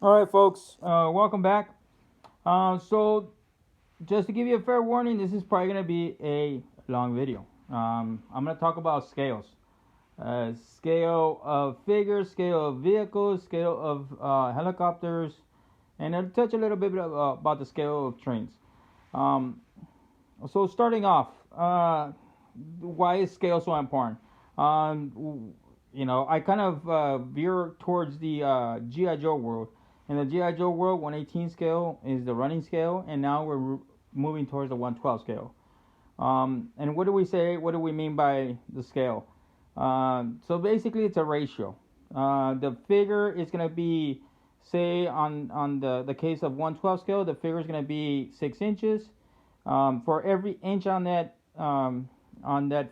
All right, folks, welcome back. So, just to give you a fair warning, this is probably going to be a long video. I'm going to talk about scales, scale of figures, scale of vehicles, scale of helicopters, and I'll touch a little bit about the scale of trains. Um, so, starting off, why is scale so important? I kind of veer towards the GI Joe world. In the GI Joe world, 118 scale is the running scale, and now we're moving towards the 112 scale. And what do we say? What do we mean by the scale? So basically, it's a ratio. The figure is going to be, say, on the case of 112 scale, the figure is going to be 6 inches. For every inch on that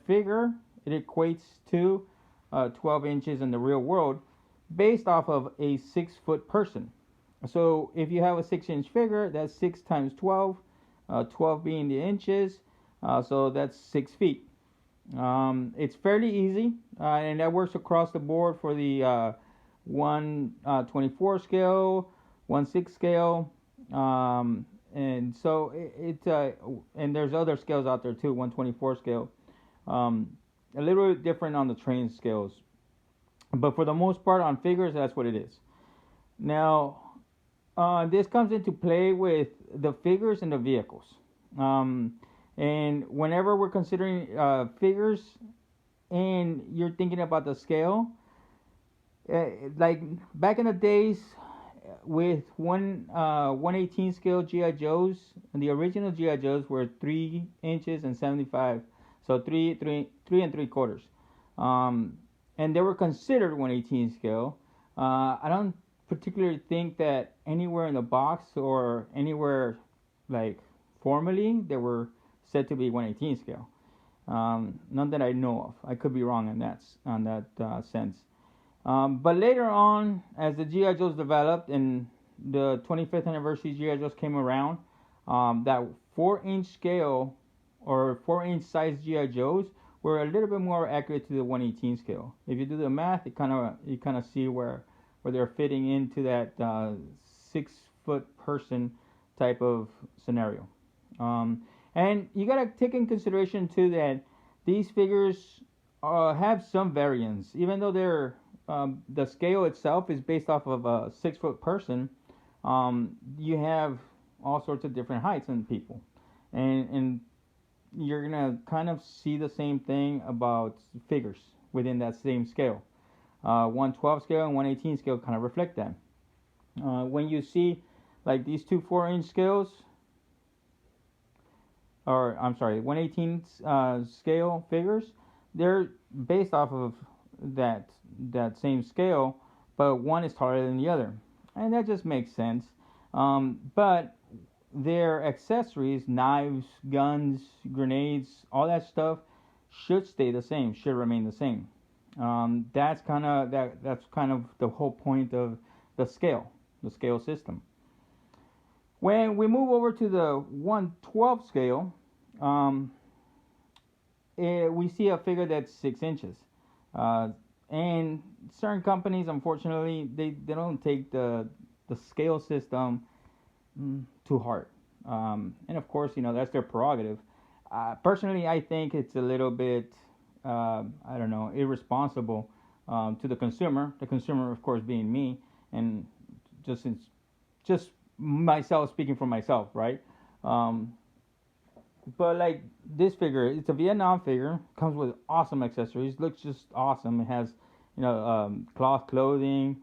figure, it equates to 12 inches in the real world, based off of a 6 foot person. So if you have a 6 inch figure, that's 6 times 12, 12 being the inches, so that's 6 feet. It's fairly easy, and that works across the board for the 124 scale, 1/6 scale, and so and there's other scales out there too, 124 scale. Um, a little bit different on the train scales, but for the most part on figures, that's what it is. Now, this comes into play with the figures and the vehicles. Um, and whenever we're considering figures and you're thinking about the scale, like back in the days with 118 scale GI Joes, and the original GI Joes were 3 inches and 75, so three and three quarters, um, and they were considered 118 scale. I don't particularly think that anywhere in the box or anywhere like formally they were said to be 118 scale. None that I know of. I could be wrong in that sense. But later on, as the GI Joes developed and the 25th anniversary GI Joes came around, that 4 inch scale or 4 inch size GI Joes were a little bit more accurate to the 118 scale. If you do the math, you kind of see where they're fitting into that 6 foot person type of scenario. Um, and you gotta take in consideration too that these figures have some variance, even though the scale itself is based off of a 6 foot person. You have all sorts of different heights in people, and you're gonna kind of see the same thing about figures within that same scale. 112 scale and 118 scale kind of reflect that. When you see like these two 4 inch scales, or I'm sorry, 118 scale figures, they're based off of that same scale, but one is taller than the other, and that just makes sense. But their accessories, knives, guns, grenades, all that stuff should stay the same, should remain the same. That's kind of the whole point of the scale system. When we move over to the 112 scale, um, we see a figure that's 6 inches. Uh, and certain companies, unfortunately, they don't take the scale system too hard. And of course, that's their prerogative. Personally, I think it's a little bit, I don't know, irresponsible to the consumer. The consumer, of course, being me, and just since, just myself speaking for myself, right? Um, but like this figure, it's a Vietnam figure. Comes with awesome accessories. Looks just awesome. It has, cloth clothing,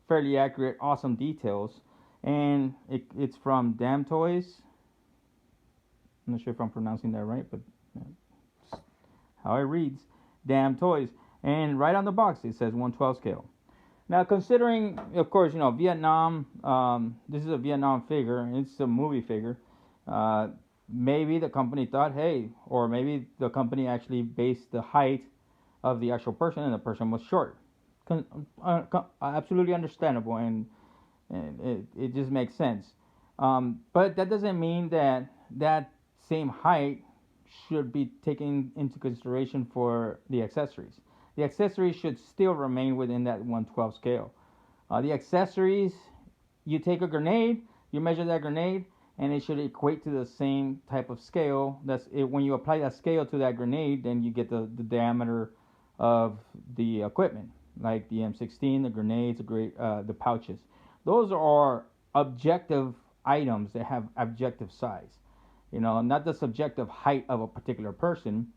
fairly accurate, awesome details, and it's from Damn Toys. I'm not sure if I'm pronouncing that right, but that's how it reads. Damn Toys. And right on the box it says 112 scale. Now, considering, of course, Vietnam, this is a Vietnam figure, and it's a movie figure. Uh, Maybe the company thought, hey, or maybe the company actually based the height of the actual person, and the person was short. Absolutely understandable, and it just makes sense. But that doesn't mean that that same height should be taken into consideration for the accessories. The accessories should still remain within that 112 scale. The accessories, you take a grenade, you measure that grenade, and it should equate to the same type of scale. That's it. When you apply that scale to that grenade, then you get the diameter of the equipment, like the M16, the grenades, the pouches. Those are objective items that have objective size. Not the subjective height of a particular person,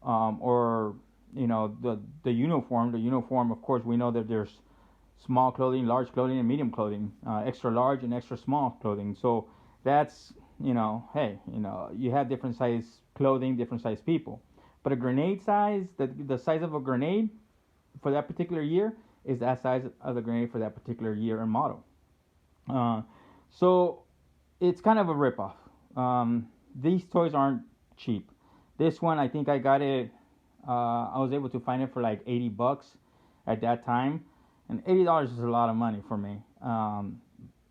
or the uniform. The uniform, of course, we know that there's small clothing, large clothing, and medium clothing, extra large and extra small clothing. So that's hey, you have different size clothing, different size people. But a grenade size, the size of a grenade for that particular year is that size of the grenade for that particular year and model. So it's kind of a ripoff. These toys aren't cheap. This one, I think I got it. I was able to find it for like $80 at that time, and $80 is a lot of money for me.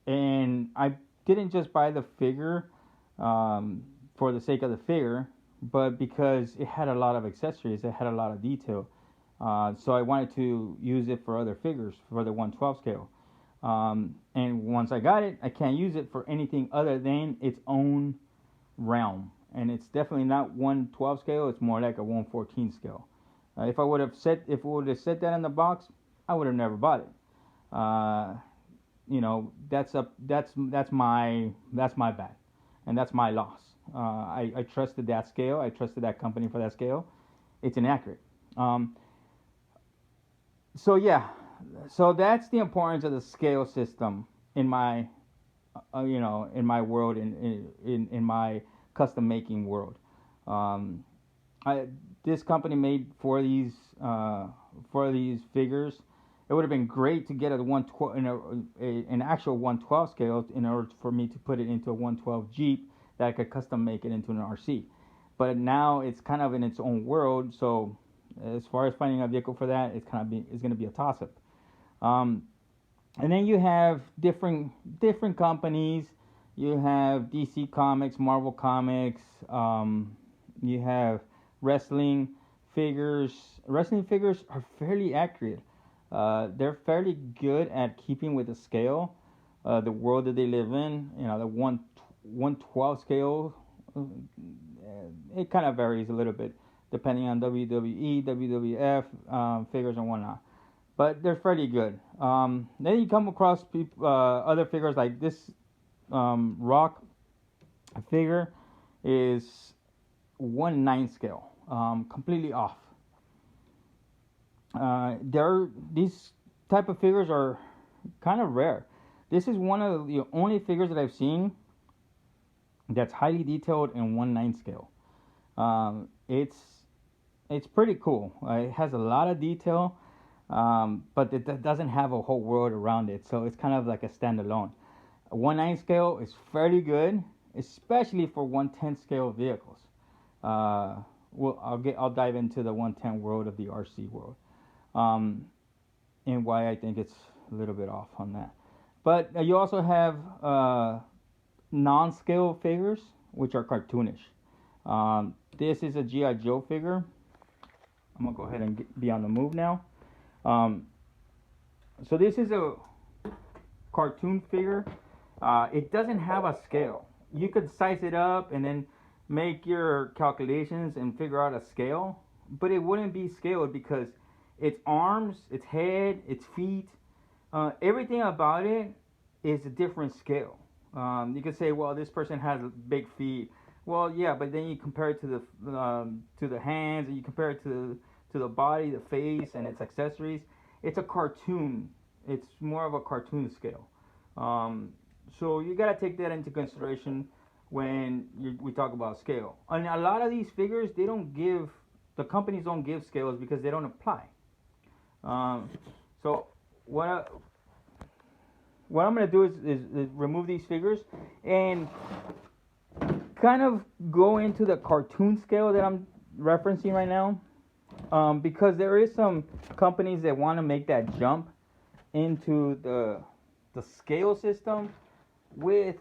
And I didn't just buy the figure for the sake of the figure, but because it had a lot of accessories, it had a lot of detail. So I wanted to use it for other figures for the 112 scale. And once I got it, I can't use it for anything other than its own realm. And it's definitely not 112 scale. It's more like a 114 scale. If it would have said that in the box, I would have never bought it. That's my bad, and that's my loss. I trusted that scale. I trusted that company for that scale. It's inaccurate. So yeah, so that's the importance of the scale system in my, in my world, in my custom making world. This company made for these figures. It would have been great to get an actual 112 scale in order for me to put it into a 112 Jeep that I could custom make it into an RC. But now it's kind of in its own world. So as far as finding a vehicle for that, it's going to be a toss up. And then you have different companies. You have DC Comics, Marvel Comics. You have wrestling figures. Wrestling figures are fairly accurate. They're fairly good at keeping with the scale, the world that they live in. The 112 scale. It kind of varies a little bit depending on WWE, WWF figures and whatnot. But they're fairly good. Then you come across other figures like this. Rock figure is 1/9 scale, completely off. These type of figures are kind of rare. This is one of the only figures that I've seen that's highly detailed in 1/9 scale. It's pretty cool. It has a lot of detail, but it doesn't have a whole world around it, so it's kind of like a standalone. 1/9 scale is fairly good, especially for 110 scale vehicles. I'll dive into the 110 world of the RC world, and why I think it's a little bit off on that. But you also have non-scale figures, which are cartoonish. This is a G.I. Joe figure. I'm gonna go ahead and be on the move now. So this is a cartoon figure. It doesn't have a scale. You could size it up and then make your calculations and figure out a scale, but it wouldn't be scaled because its arms, its head, its feet, everything about it is a different scale. You could say, well, this person has big feet. Well, yeah, but then you compare it to the hands, and you compare it to the body, the face, and its accessories. It's a cartoon. It's more of a cartoon scale. So you gotta take that into consideration when we talk about scale. And a lot of these figures, the companies don't give scales because they don't apply. So what I'm gonna do is remove these figures and kind of go into the cartoon scale that I'm referencing right now, because there is some companies that want to make that jump into the scale system with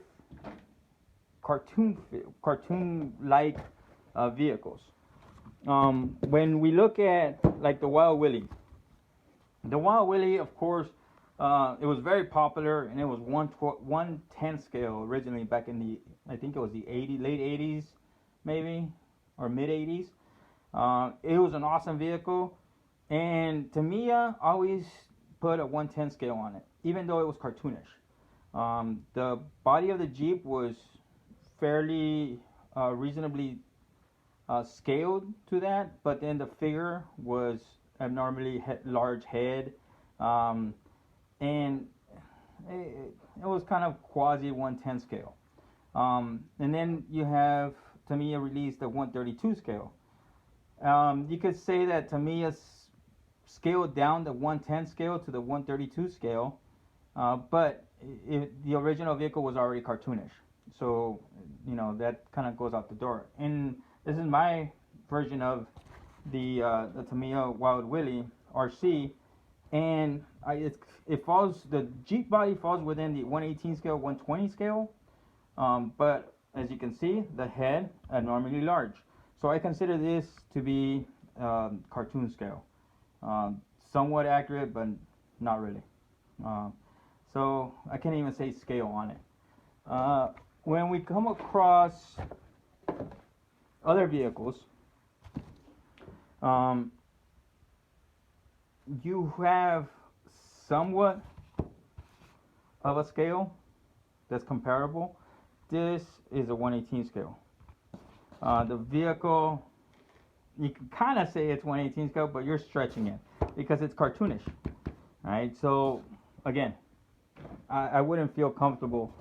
cartoon-like vehicles. When we look at like the Wild Willie, of course, It was very popular, and it was 1/10 scale originally back in the, I think it was the late 80s, maybe, or mid 80s. It was an awesome vehicle, and Tamiya always put a 1/10 scale on it, even though it was cartoonish. The body of the Jeep was fairly reasonably scaled to that, but then the figure was abnormally large head, um, and it was kind of quasi 1/10 scale. And then you have Tamiya released the 132 scale. You could say that Tamiya scaled down the 1/10 scale to the 132 scale, but the original vehicle was already cartoonish. So, that kind of goes out the door. And this is my version of the Tamiya Wild Willie RC, and it falls, the Jeep body falls within the 118 scale, 120 scale, but as you can see, the head abnormally large. So I consider this to be cartoon scale. Somewhat accurate, but not really. So I can't even say scale on it. When we come across other vehicles, you have somewhat of a scale that's comparable. This is a 118 scale. The vehicle, you can kind of say it's 118 scale, but you're stretching it because it's cartoonish. Right? So again, I wouldn't feel comfortable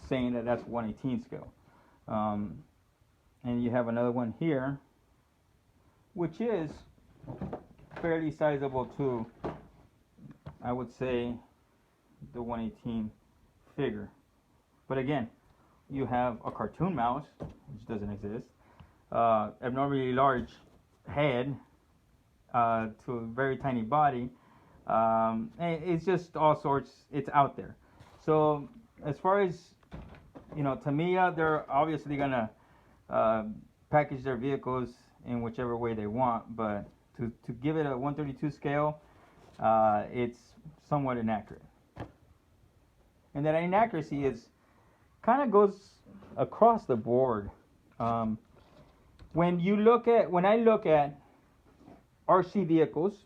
saying that that's 118 scale. And you have another one here, which is fairly sizable to, I would say, the 118 figure. But again, you have a cartoon mouse, which doesn't exist, abnormally large head to a very tiny body. It's just all sorts. It's out there. So as far as Tamiya, they're obviously gonna package their vehicles in whichever way they want, but to give it a 132 scale, it's somewhat inaccurate. And that inaccuracy is kind of goes across the board. When I look at RC vehicles,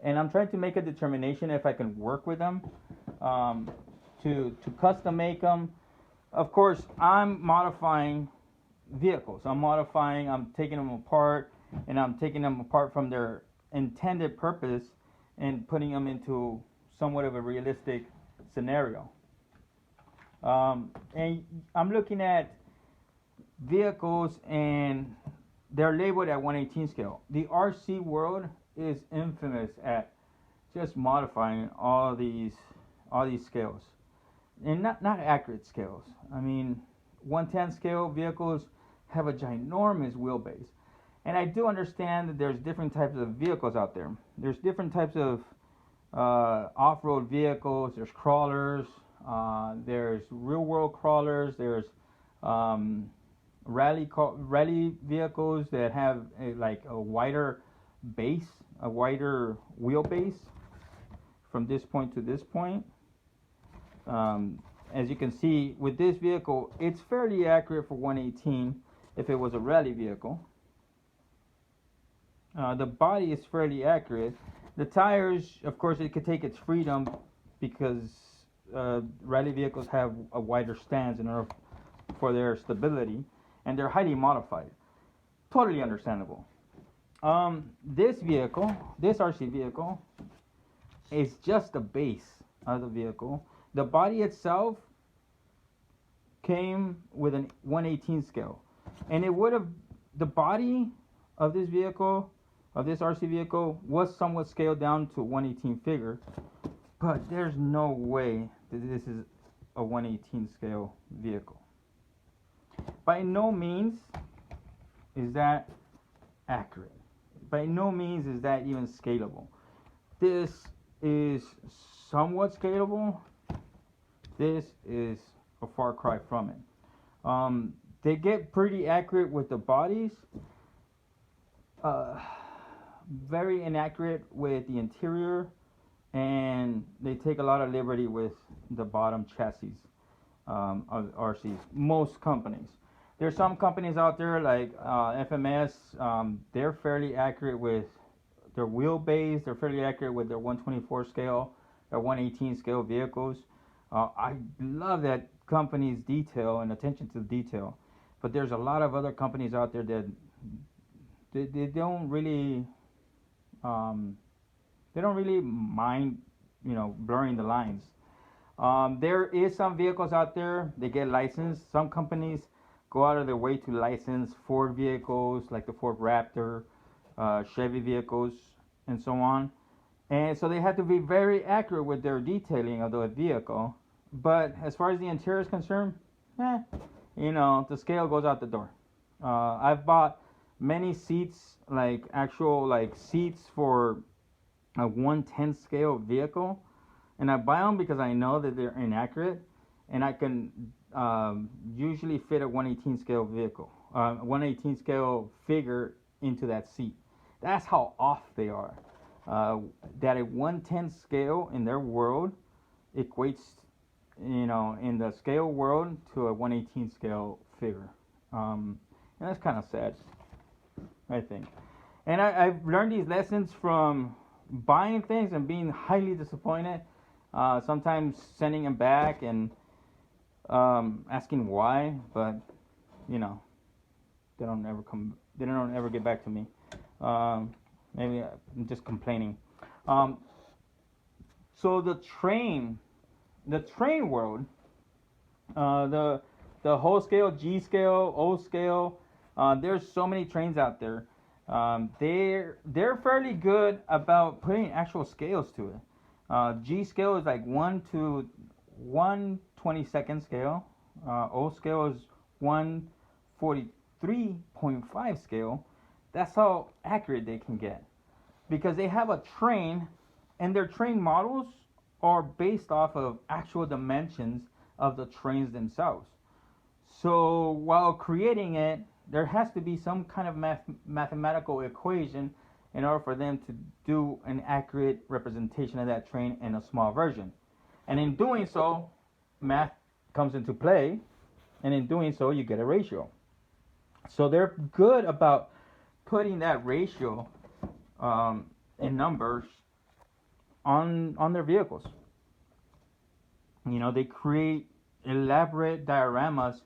and I'm trying to make a determination if I can work with them, to custom make them. Of course, I'm modifying vehicles. I'm taking them apart, and I'm taking them apart from their intended purpose and putting them into somewhat of a realistic scenario. And I'm looking at vehicles, and they're labeled at 118 scale. The RC world is infamous at just modifying all these scales, and not accurate scales. I mean, 110 scale vehicles have a ginormous wheelbase, and I do understand that there's different types of vehicles out there. There's different types of off-road vehicles. There's crawlers. There's real-world crawlers. There's rally vehicles that have a wider base, a wider wheelbase from this point to this point. As you can see with this vehicle, it's fairly accurate for 118 if it was a rally vehicle. The body is fairly accurate. The tires, of course, it could take its freedom because rally vehicles have a wider stance in order for their stability, and they're highly modified. Totally understandable. This RC vehicle, is just the base of the vehicle. The body itself came with a 118 scale, and the body of this vehicle, of this RC vehicle, was somewhat scaled down to 118 figure, but there's no way that this is a 118 scale vehicle. By no means is that accurate. By no means is that even scalable. This is somewhat scalable. This is a far cry from it. They get pretty accurate with the bodies. very inaccurate with the interior, and they take a lot of liberty with the bottom chassis of RCs. Most companies. There's some companies out there like FMS. They're fairly accurate with their wheelbase. They're fairly accurate with their 124 scale, their 118 scale vehicles. I love that company's detail and attention to detail. But there's a lot of other companies out there that they don't really um, they don't really mind, blurring the lines. There is some vehicles out there they get licensed. Some companies go out of their way to license Ford vehicles like the Ford Raptor, Chevy vehicles, and so on. And so they have to be very accurate with their detailing of the vehicle. But as far as the interior is concerned, eh, the scale goes out the door. I've bought many seats, like actual like seats for a 110 scale vehicle, and I buy them because I know that they're inaccurate, and I can usually fit a 118 scale vehicle, 118 scale figure into that seat. That's how off they are. That a 110 scale in their world equates, in the scale world to a 118 scale figure. And that's kind of sad, I think. And I've learned these lessons from buying things and being highly disappointed. Sometimes sending them back and asking why, but you know they don't ever come. They don't ever get back to me. Maybe I'm just complaining. So the train world, the whole scale, G scale, O scale. There's so many trains out there. They're fairly good about putting actual scales to it. G scale is like 1 to 1/22nd scale. O scale is 1/43.5 scale. That's how accurate they can get, because they have a train, and their train models are based off of actual dimensions of the trains themselves. So while creating it, there has to be some kind of mathematical equation in order for them to do an accurate representation of that train in a small version. And in doing so, math comes into play, and in doing so, you get a ratio. So they're good about putting that ratio in numbers on their vehicles. They create elaborate dioramas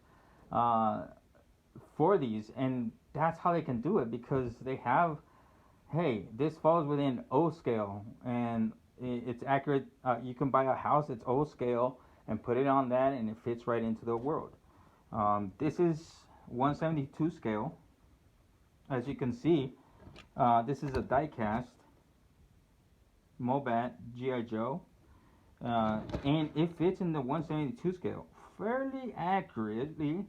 for these, and that's how they can do it, because they have, hey, this falls within O scale, and it's accurate. You can buy a house that's O scale and put it on that, and it fits right into the world. This is 172 scale. As you can see, this is a die-cast Mobat G.I. Joe, and it fits in the 172 scale fairly accurately.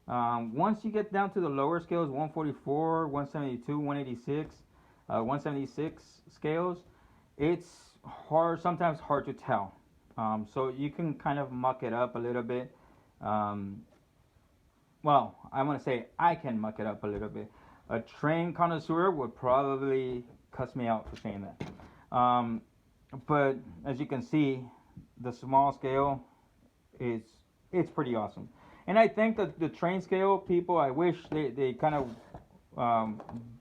Once you get down to the lower scales, 144, 172, 186, 176 scales, it's sometimes hard to tell. So you can kind of muck it up a little bit. Well, I want to say I can muck it up a little bit. A train connoisseur would probably cuss me out for saying that. But as you can see, the small scale it's pretty awesome. And I think that the train scale people, I wish they kind of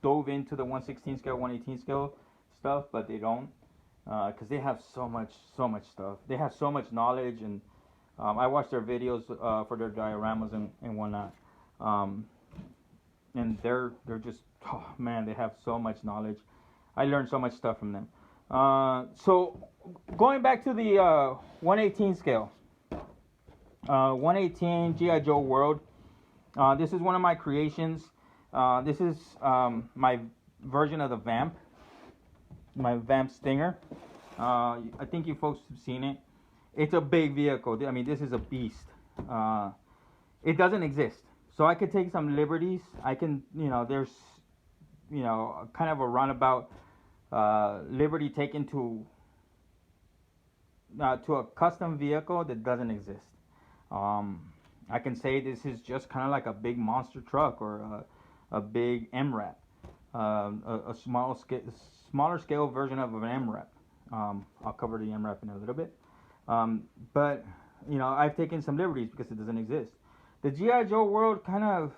dove into the 116 scale, 118 scale stuff, but they don't, because they have so much stuff. They have so much knowledge, and I watch their videos for their dioramas and whatnot. And they're just, oh man, they have so much knowledge. I learned so much stuff from them. So going back to the 118 scale, 118 G.I. Joe World. This is one of my creations. This is my version of the Vamp, my Vamp Stinger. I think you folks have seen it. It's a big vehicle. I mean, this is a beast. It doesn't exist. So I could take some liberties. I can, there's, kind of a roundabout liberty taken to a custom vehicle that doesn't exist. I can say this is just kind of like a big monster truck or a big MRAP. a smaller scale version of an MREP. I'll cover the MREP in a little bit. But I've taken some liberties because it doesn't exist. The GI Joe world kind of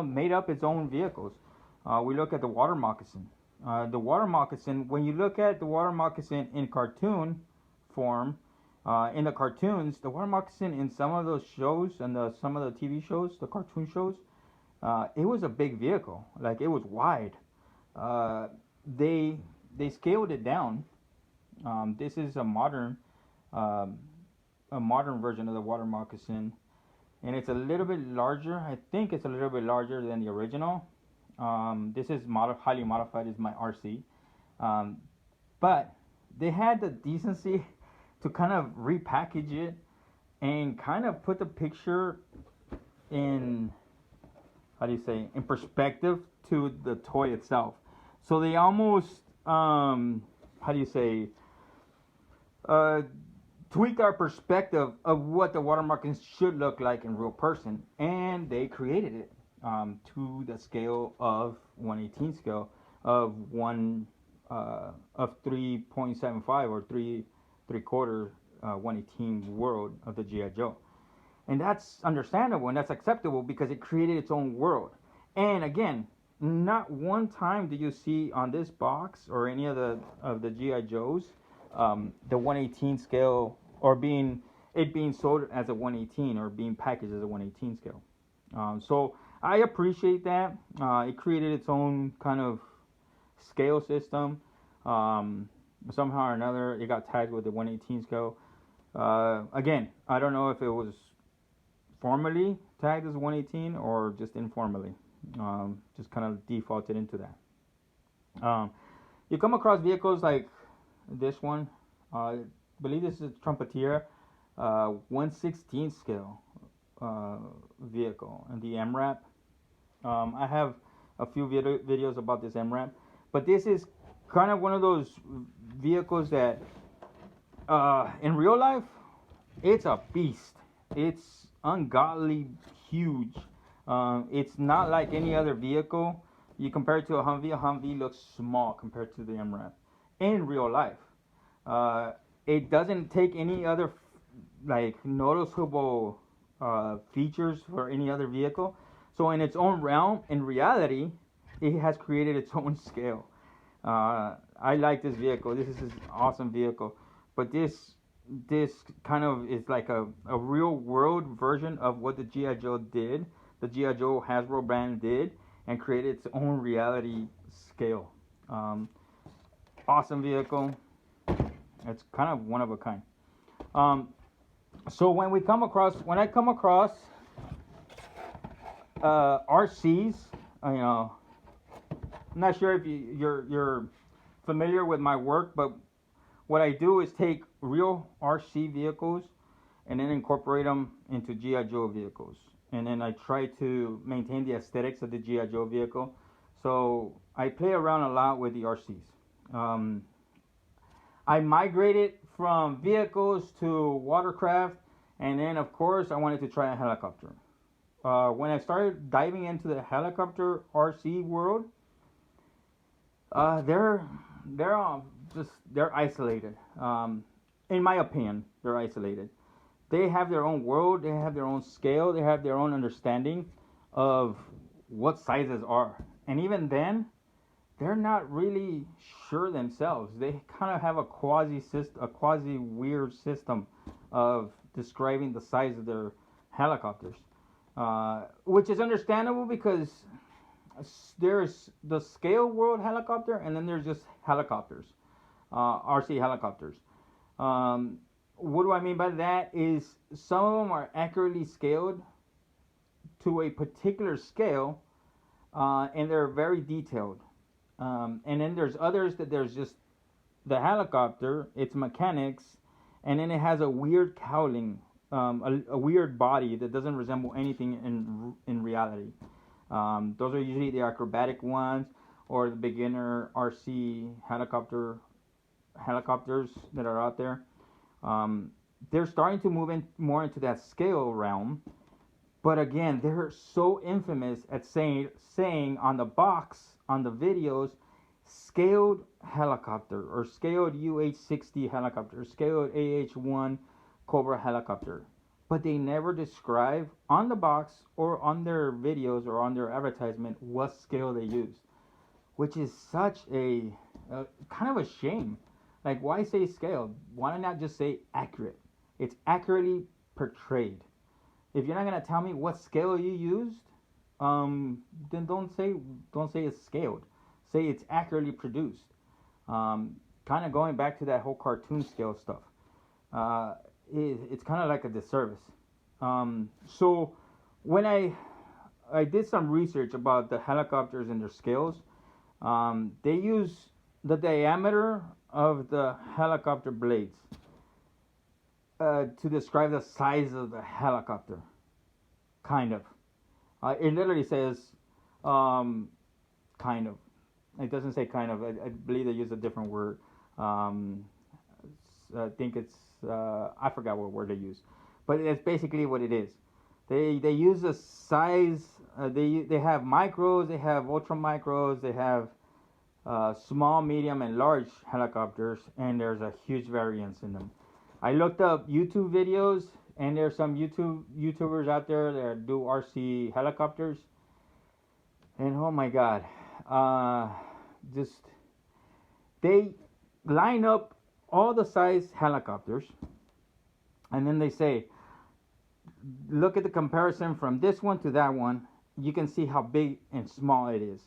made up its own vehicles. We look at the water moccasin. The water moccasin, when you look at the water moccasin in cartoon form, in the cartoons, the water moccasin in some of those shows and some of the TV shows, the cartoon shows, it was a big vehicle. Like, it was wide. Uh, they scaled it down. This is um, a modern version of the water moccasin, and it's a little bit larger. I think it's a little bit larger than the original. This is highly modified. Is my RC, um, but they had the decency to kind of repackage it and kind of put the picture in, how do you say, in perspective to the toy itself. So they almost how do you say, uh, tweaked our perspective of what the watermarking should look like in real person, and they created it to the scale of 118 scale of 3.75 or three quarter 118 world of the GI Joe, and that's understandable and that's acceptable because it created its own world. And again, not one time do you see on this box or any of the GI Joes the 118 scale, or being sold as a 118 or being packaged as a 118 scale. So I appreciate that. It created its own kind of scale system. Somehow or another, it got tagged with the 118 scale. Again, I don't know if it was formally tagged as 118 or just informally. Just kind of defaulted into that. You come across vehicles like this one. I believe this is a Trumpeteer 1/16 scale vehicle, and the MRAP. I have a few videos about this MRAP, but this is kind of one of those vehicles that in real life, it's a beast. It's ungodly huge. It's not like any other vehicle. You compare it to a Humvee looks small compared to the MRAP in real life. It doesn't take any other like noticeable features for any other vehicle. So in its own realm, in reality, it has created its own scale. I like this vehicle. This is an awesome vehicle. But this kind of is like a real world version of what the G.I. Joe did, the G.I. Joe Hasbro brand did, and created its own reality scale. Awesome vehicle. It's kind of one of a kind. So when I come across RCs, I'm not sure if you're familiar with my work, but what I do is take real RC vehicles and then incorporate them into GI Joe vehicles, and then I try to maintain the aesthetics of the GI Joe vehicle. So I play around a lot with the RCs. I migrated from vehicles to watercraft, and then of course I wanted to try a helicopter. When I started diving into the helicopter RC world, they're they're isolated. In my opinion, they're isolated. They have their own world. They have their own scale. They have their own understanding of what sizes are. And even then, they're not really sure themselves. They kind of have a quasi weird system of describing the size of their helicopters, which is understandable because there's the scale world helicopter, and then there's just helicopters, RC helicopters. What do I mean by that? Is some of them are accurately scaled to a particular scale, and they're very detailed. And then there's others that there's just the helicopter, its mechanics, and then it has a weird cowling, a weird body that doesn't resemble anything in reality. Those are usually the acrobatic ones or the beginner RC helicopters that are out there. They're starting to move in more into that scale realm, but again, they're so infamous at saying on the box on the videos scaled helicopter or scaled UH-60 helicopter, scaled AH-1 Cobra helicopter, but they never describe on the box or on their videos or on their advertisement what scale they use, which is such a kind of a shame. Like, why say scaled? Why not just say accurate? It's accurately portrayed. If you're not gonna tell me what scale you used, then don't say it's scaled. Say it's accurately produced. Kind of going back to that whole cartoon scale stuff. It's kind of like a disservice. So when I did some research about the helicopters and their scales, they use the diameter of the helicopter blades to describe the size of the helicopter. Kind of. It literally says, kind of. It doesn't say kind of. I believe they use a different word. I think it's I forgot what word they use, but it's basically what it is. They use the size. They have micros. They have ultra micros. They have small, medium, and large helicopters, and there's a huge variance in them. I looked up YouTube videos, and there's some YouTubers out there that do RC helicopters, and oh my God, just they line up all the size helicopters, and then they say, look at the comparison from this one to that one. You can see how big and small it is,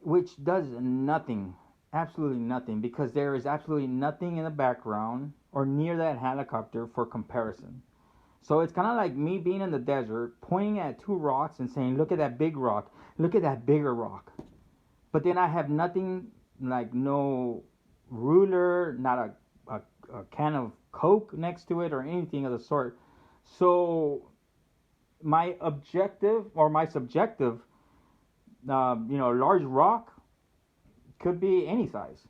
which does nothing, absolutely nothing, because there is absolutely nothing in the background or near that helicopter for comparison. So it's kind of like me being in the desert, pointing at two rocks and saying, look at that big rock, look at that bigger rock. But then I have nothing, like no ruler, not a can of Coke next to it or anything of the sort. So my objective or my subjective, large rock could be any size.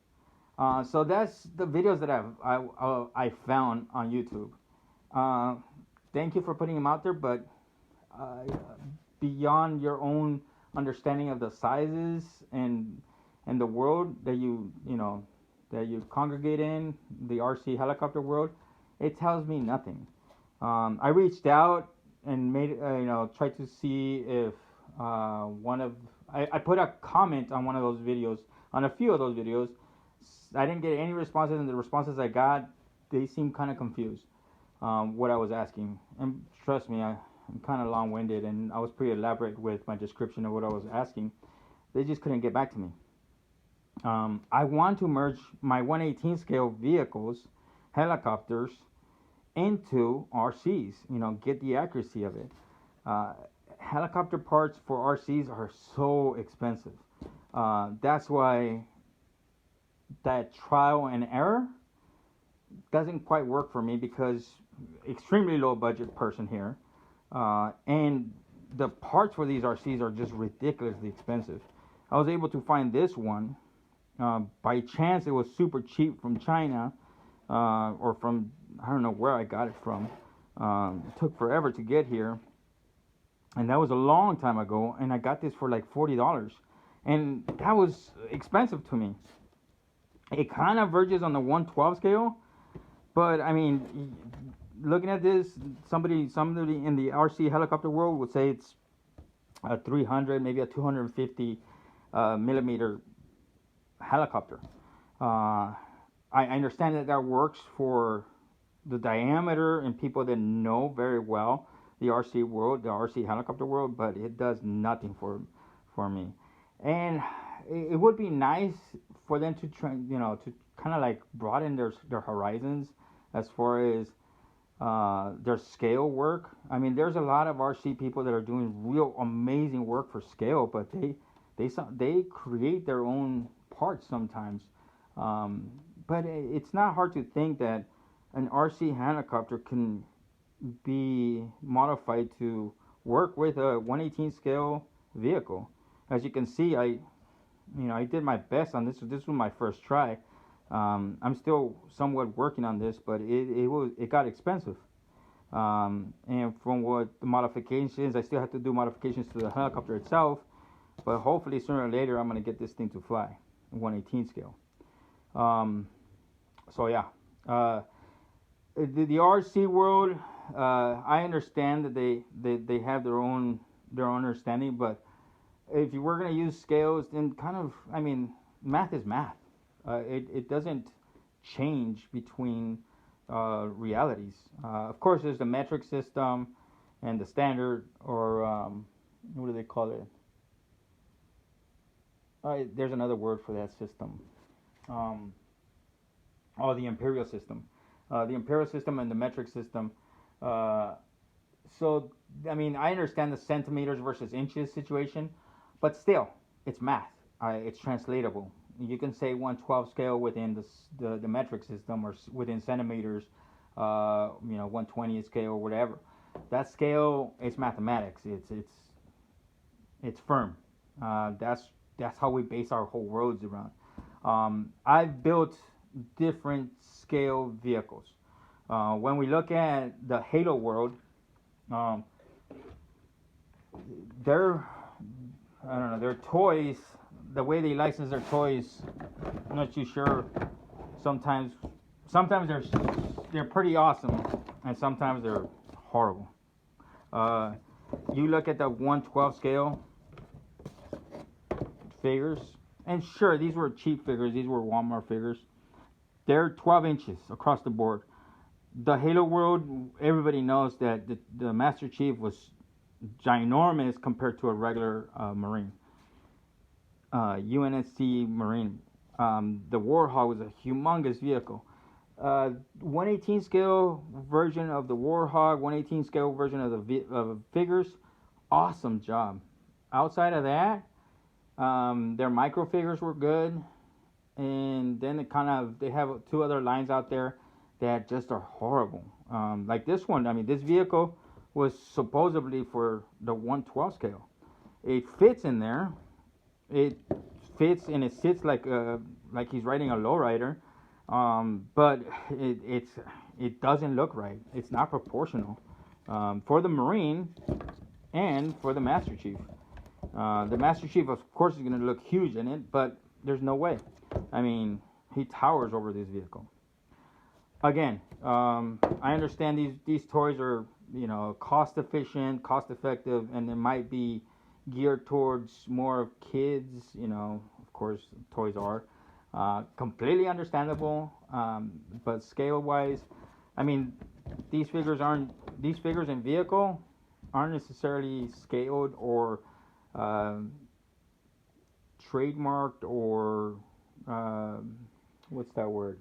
So that's the videos that I found on YouTube. Thank you for putting them out there, but beyond your own understanding of the sizes and the world that that you congregate in, the RC helicopter world, it tells me nothing. I reached out and tried to see if I put a comment on one of those videos, on a few of those videos. I didn't get any responses, and the responses I got, they seemed kind of confused what I was asking. And trust me, I'm kind of long-winded, and I was pretty elaborate with my description of what I was asking. They just couldn't get back to me. I want to merge my 1/18 scale vehicles, helicopters, into RCs. Get the accuracy of it. Helicopter parts for RCs are so expensive. That's why that trial and error doesn't quite work for me, because extremely low budget person here, and the parts for these RCs are just ridiculously expensive. I was able to find this one by chance. It was super cheap from China, or from, I don't know where I got it from. It took forever to get here, and that was a long time ago, and I got this for like $40, and that was expensive to me. It kind of verges on the 1/12 scale, but I mean, looking at this, somebody in the RC helicopter world would say it's a 300, maybe a 250 millimeter helicopter. I understand that works for the diameter and people that know very well the RC world, the RC helicopter world, but it does nothing for me. And it would be nice for them to try, to kind of like broaden their horizons as far as their scale work. I mean, there's a lot of RC people that are doing real amazing work for scale, but they create their own parts sometimes. But it's not hard to think that an RC helicopter can be modified to work with a 1/18 scale vehicle. As you can see, I did my best on this. This was my first try. I'm still somewhat working on this, but it got expensive. And from what the modifications, I still have to do modifications to the helicopter itself. but hopefully sooner or later I'm gonna get this thing to fly, 1/18 scale. Um, so yeah, uh, the RC world, I understand that they have their own understanding, but if you were gonna use scales, then kind of, I mean, math is math. It doesn't change between realities. Of course, there's the metric system and the standard, or what do they call it? There's another word for that system. Um, the imperial system. The imperial system and the metric system. Uh, so, I mean, I understand the centimeters versus inches situation, but still, it's math. It's translatable. You can say 1/12 scale within the metric system, or within centimeters, 1/20 scale or whatever. That scale is mathematics. It's firm. That's how we base our whole roads around. I've built different scale vehicles. When we look at the helo world, um, they're I don't know, their toys, the way they license their toys, I'm not too sure. Sometimes sometimes they're pretty awesome, and sometimes they're horrible. Uh, you look at the 1/12 scale figures, and sure, these were cheap figures. These were Walmart figures. They're 12 inches across the board. The Halo world, everybody knows that the Master Chief was ginormous compared to a regular Marine, UNSC Marine. The Warhog was a humongous vehicle. 1/18 scale version of the Warhog, 1/18 scale version of the figures, awesome job. Outside of that, their micro figures were good, and then they have two other lines out there that just are horrible. Like this one, I mean, this vehicle was supposedly for the 1/12 scale. It fits in there. It fits and it sits like he's riding a lowrider, but it doesn't look right. It's not proportional for the Marine and for the Master Chief. The Master Chief, of course, is going to look huge in it, but there's no way. I mean, he towers over this vehicle. Again, I understand these toys are cost efficient, cost effective, and they might be geared towards more of kids. Of course, toys are completely understandable, but scale wise, I mean, these figures in vehicle aren't necessarily scaled or trademarked or what's that word?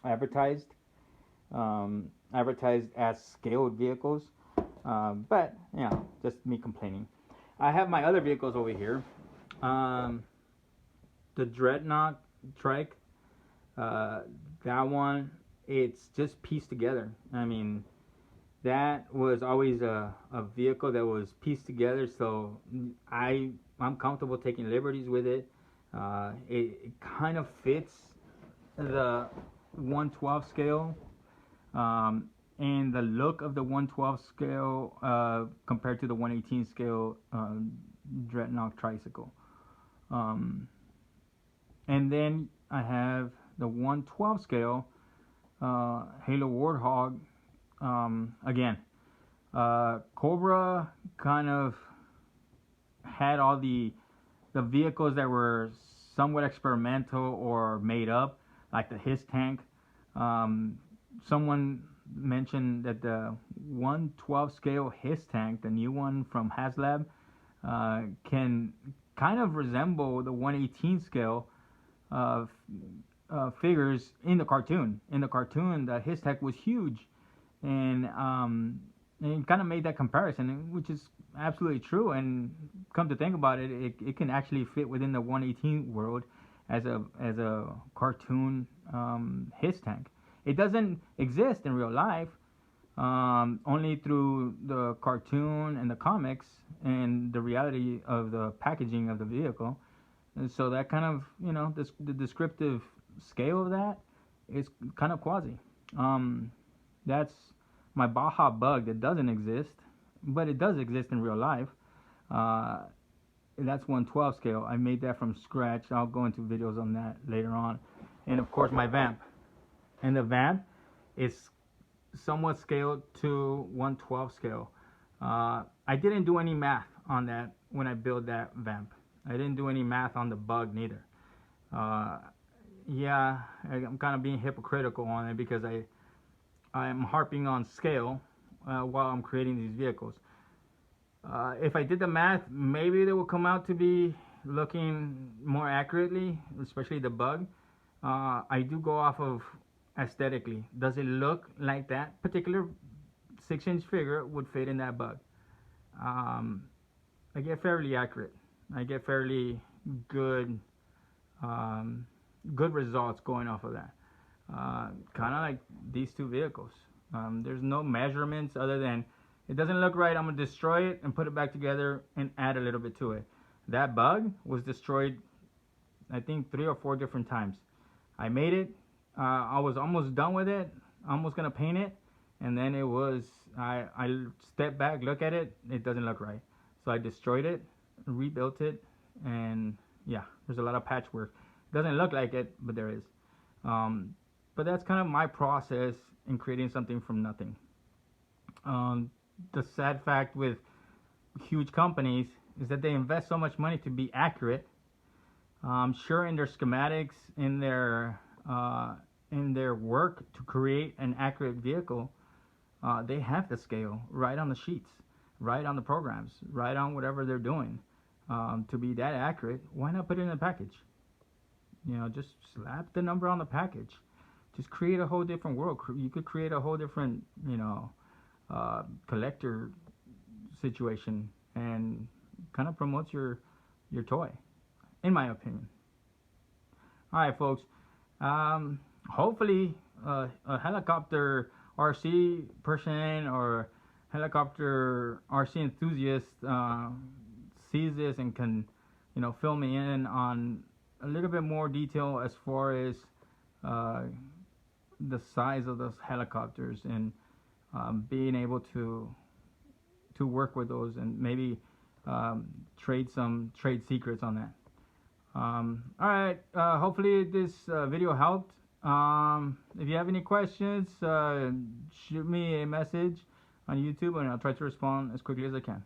Advertised, advertised as scaled vehicles. But just me complaining. I have my other vehicles over here. The Dreadnought trike. That one, it's just pieced together. I mean, that was always a vehicle that was pieced together, so I'm comfortable taking liberties with it. It kind of fits the 1/12 scale, and the look of the 1/12 scale compared to the 1/18 scale Dreadnought tricycle. And then I have the 1/12 scale Halo Warthog. Again, Cobra kind of had all the vehicles that were somewhat experimental or made up, like the HISS tank. Someone mentioned that the 1/12 scale HISS tank, the new one from HasLab, can kind of resemble the 1/18 scale figures in the cartoon. In the cartoon, the HISS tank was huge, and kind of made that comparison, which is absolutely true. And come to think about it, it can actually fit within the 1/18 world as a cartoon HISS tank. It doesn't exist in real life, only through the cartoon and the comics and the reality of the packaging of the vehicle. And so that kind of, the descriptive scale of that is kind of quasi. That's my Baja Bug that doesn't exist, but it does exist in real life. that's 112 scale. I made that from scratch. I'll go into videos on that later on. And of course my vamp. And the vamp is somewhat scaled to 112 scale. I didn't do any math on that when I built that vamp. I didn't do any math on the bug neither. Uh, yeah, I'm kind of being hypocritical on it because I'm harping on scale while I'm creating these vehicles. If I did the math, maybe they will come out to be looking more accurately, especially the bug. I do go off of aesthetically. Does it look like that particular 6-inch figure would fit in that bug? I get fairly accurate. I get fairly good good results going off of that. Kind of like these two vehicles. There's no measurements other than it doesn't look right. I'm gonna destroy it and put it back together and add a little bit to it. That bug was destroyed, I think 3 or 4 different times. I made it. I was almost done with it. Almost gonna paint it, and then it was I stepped back, look at it. It doesn't look right. So I destroyed it, rebuilt it, and yeah, there's a lot of patchwork. It doesn't look like it, but there is. But that's kind of my process in creating something from nothing. The sad fact with huge companies is that they invest so much money to be accurate. Sure, in their schematics, in their work to create an accurate vehicle, they have the scale right on the sheets, right on the programs, right on whatever they're doing. To be that accurate, why not put it in a package? You know, just slap the number on the package. Just create a whole different world. You could create a whole different, collector situation, and kind of promotes your toy, in my opinion. All right, folks. Hopefully, a helicopter RC person or helicopter RC enthusiast sees this and can, fill me in on a little bit more detail as far as the size of those helicopters and being able to work with those and maybe trade secrets on that. All right. Hopefully this video helped. If you have any questions, shoot me a message on YouTube and I'll try to respond as quickly as I can.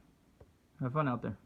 Have fun out there.